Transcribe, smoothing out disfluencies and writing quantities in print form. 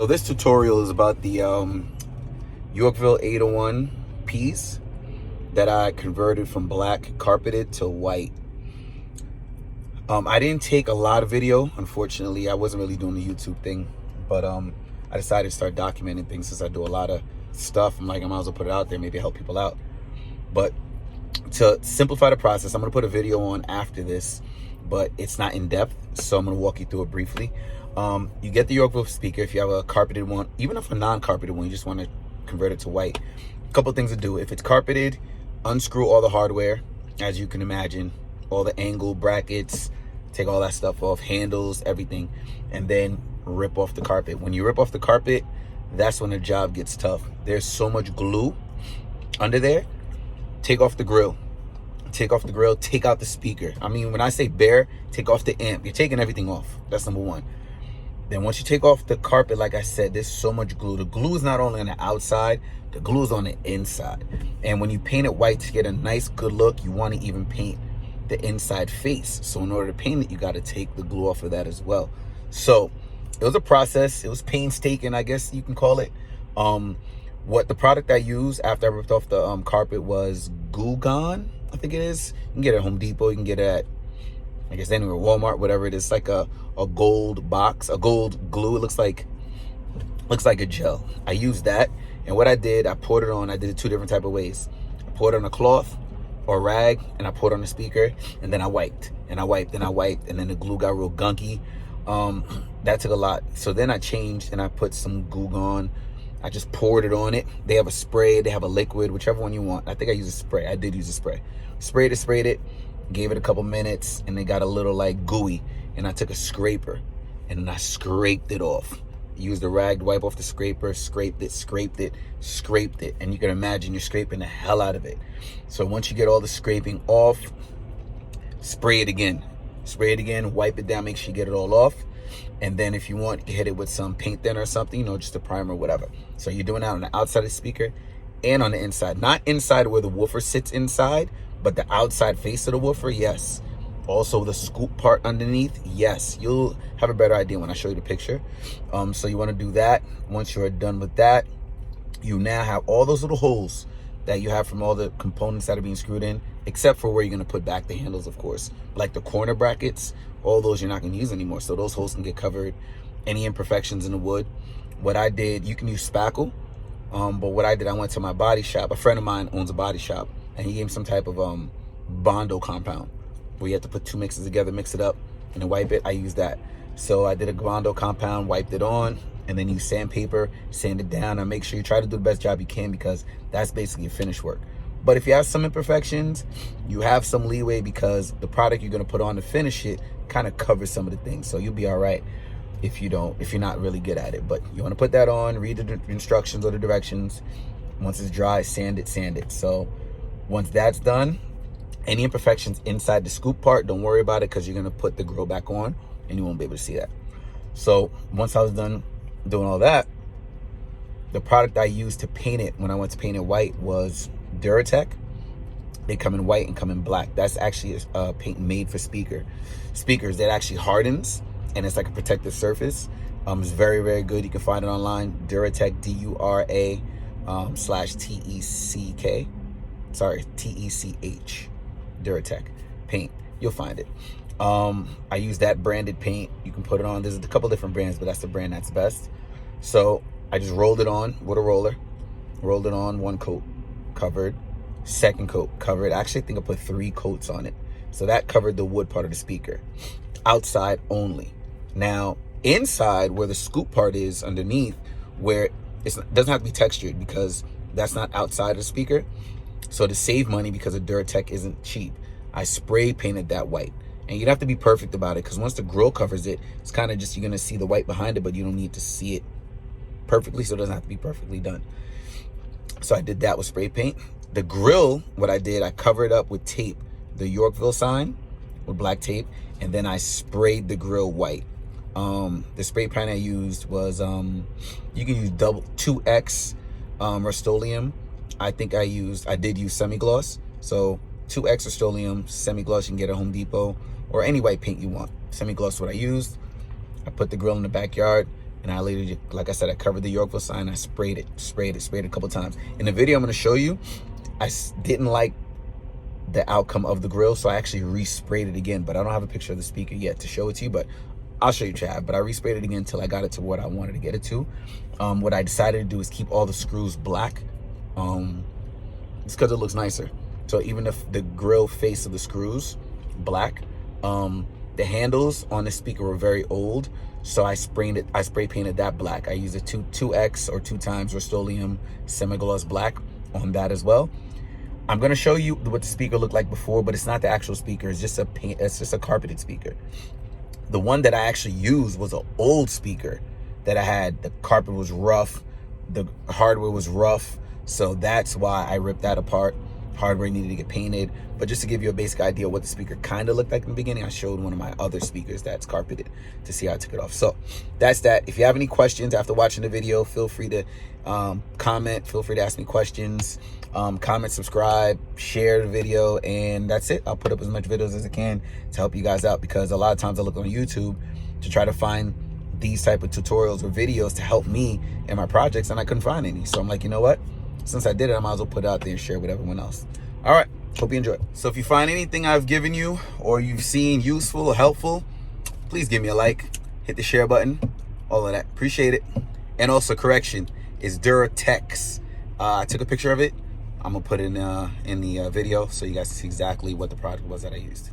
So this tutorial is about the Yorkville 801 piece that I converted from black carpeted to white. I didn't take a lot of video, unfortunately. I wasn't really doing the YouTube thing, but I decided to start documenting things since I do a lot of stuff. I'm like, I might as well put it out there, maybe help people out. But to simplify the process, I'm gonna put a video on after this, but it's not in depth, so I'm gonna walk you through it briefly. You get the Yorkville speaker if you have a carpeted one, even if a non-carpeted one, you just want to convert it to white. A couple things to do. If it's carpeted, unscrew all the hardware, as you can imagine, all the angle brackets, take all that stuff off, handles, everything, and then rip off the carpet. When you rip off the carpet, that's when the job gets tough. There's so much glue under there. Take off the grill. Take off the grill, take out the speaker. I mean, when I say bare, take off the amp. You're taking everything off. That's number one. Then once you take off the carpet, like I said, there's so much glue. The glue is not only on the outside, the glue is on the inside. And when you paint it white to get a nice, good look, you want to even paint the inside face. So in order to paint it, you got to take the glue off of that as well. So it was a process. It was painstaking, I guess you can call it. What the product I used after I ripped off the carpet was Goo Gone, I think it is. You can get it at Home Depot. You can get it at, I guess, anywhere, Walmart, whatever it is. Like a gold box, a gold glue. It looks like a gel. I used that, and what I did, I poured it on. I did it two different type of ways. I poured it on a cloth or a rag, and I poured it on the speaker, and then I wiped, and I wiped, and I wiped, and then the glue got real gunky. That took a lot. So then I changed, and I put some Goo Gone. I just poured it on it. They have a spray, they have a liquid, whichever one you want. I think I used a spray. I did use a spray. Sprayed it, gave it a couple minutes, and they got a little like gooey. And I took a scraper and then I scraped it off. Used a rag to wipe off the scraper, scraped it. And you can imagine you're scraping the hell out of it. So once you get all the scraping off, spray it again, wipe it down, make sure you get it all off. And then if you want, you can hit it with some paint thinner or something, just a primer or whatever. So you're doing that on the outside of the speaker and on the inside. Not inside where the woofer sits inside, but the outside face of the woofer, yes. Also the scoop part underneath, yes. You'll have a better idea when I show you the picture. So you want to do that. Once you're done with that, you now have all those little holes that you have from all the components that are being screwed in, except for where you're going to put back the handles, of course. Like the corner brackets, all those you're not going to use anymore. So those holes can get covered. Any imperfections in the wood. What I did, you can use spackle. But what I did, I went to my body shop. A friend of mine owns a body shop, and he gave me some type of Bondo compound where you have to put two mixes together, mix it up, and then wipe it. I used that. So I did a Bondo compound, wiped it on, and then use sandpaper, sand it down, and make sure you try to do the best job you can, because that's basically your finished work. But if you have some imperfections, you have some leeway, because the product you're gonna put on to finish it kind of covers some of the things. So you'll be all right if you're not really good at it. But you wanna put that on, read the instructions or the directions. Once it's dry, sand it. So once that's done, any imperfections inside the scoop part, don't worry about it, because you're gonna put the grill back on and you won't be able to see that. So once I was done doing all that, the product I used to paint it when I went to paint it white was Duratec. They come in white and come in black. That's actually a paint made for speakers. That actually hardens, and it's like a protective surface. It's very, very good. You can find it online. Duratec, D-U-R-A /T-E-C-K. Sorry, T-E-C-H. Duratec paint. You'll find it. I use that branded paint. You can put it on. There's a couple different brands, but that's the brand that's best. So I just rolled it on with a roller. Rolled it on, one coat, covered. Second coat, covered. I actually think I put 3 coats on it. So that covered the wood part of the speaker. Outside only. Now, inside where the scoop part is underneath, where it doesn't have to be textured, because that's not outside of the speaker. So to save money, because the Duratec isn't cheap, I spray painted that white. And you don't have to be perfect about it, because once the grill covers it, it's kind of just, you're going to see the white behind it, but you don't need to see it perfectly, so it doesn't have to be perfectly done. So I did that with spray paint. The grill, what I did, I covered up with tape, the Yorkville sign with black tape, and then I sprayed the grill white. The spray paint I used was, you can use 2X Rust-Oleum. I did use semi-gloss. So 2X Rust-Oleum, semi-gloss you can get at Home Depot, or any white paint you want. Semi-gloss is what I used. I put the grill in the backyard, And I literally, like I said, I covered the Yorkville sign. I sprayed it a couple times. In the video I'm going to show you, I didn't like the outcome of the grill, so I actually resprayed it again. But I don't have a picture of the speaker yet to show it to you, but I'll show you, Chad. But I resprayed it again until I got it to what I wanted to get it to. What I decided to do is keep all the screws black. It's because it looks nicer. So even if the grill face of the screws black, the handles on the speaker were very old, so I spray painted that black. I used a 2x or 2 times Rust-Oleum semi-gloss black on that as well. I'm gonna show you what the speaker looked like before, but it's not the actual speaker. It's just a carpeted speaker. The one that I actually used was an old speaker that I had. The carpet was rough, the hardware was rough, so that's why I ripped that apart. Hardware needed to get painted. But just to give you a basic idea of what the speaker kind of looked like in the beginning, I showed one of my other speakers that's carpeted to see how I took it off. So that's that. If you have any questions after watching the video, feel free to comment. Feel free to ask me questions. Comment, subscribe, share the video, and that's it. I'll put up as much videos as I can to help you guys out, because a lot of times I look on YouTube to try to find these type of tutorials or videos to help me in my projects, and I couldn't find any. So I'm like, you know what? Since I did it, I might as well put it out there and share it with everyone else. All right, hope you enjoy. So if you find anything I've given you or you've seen useful or helpful, please give me a like, hit the share button, all of that. Appreciate it. And also, correction, it's Duratex. I took a picture of it. I'm gonna put it in the video so you guys see exactly what the product was that I used.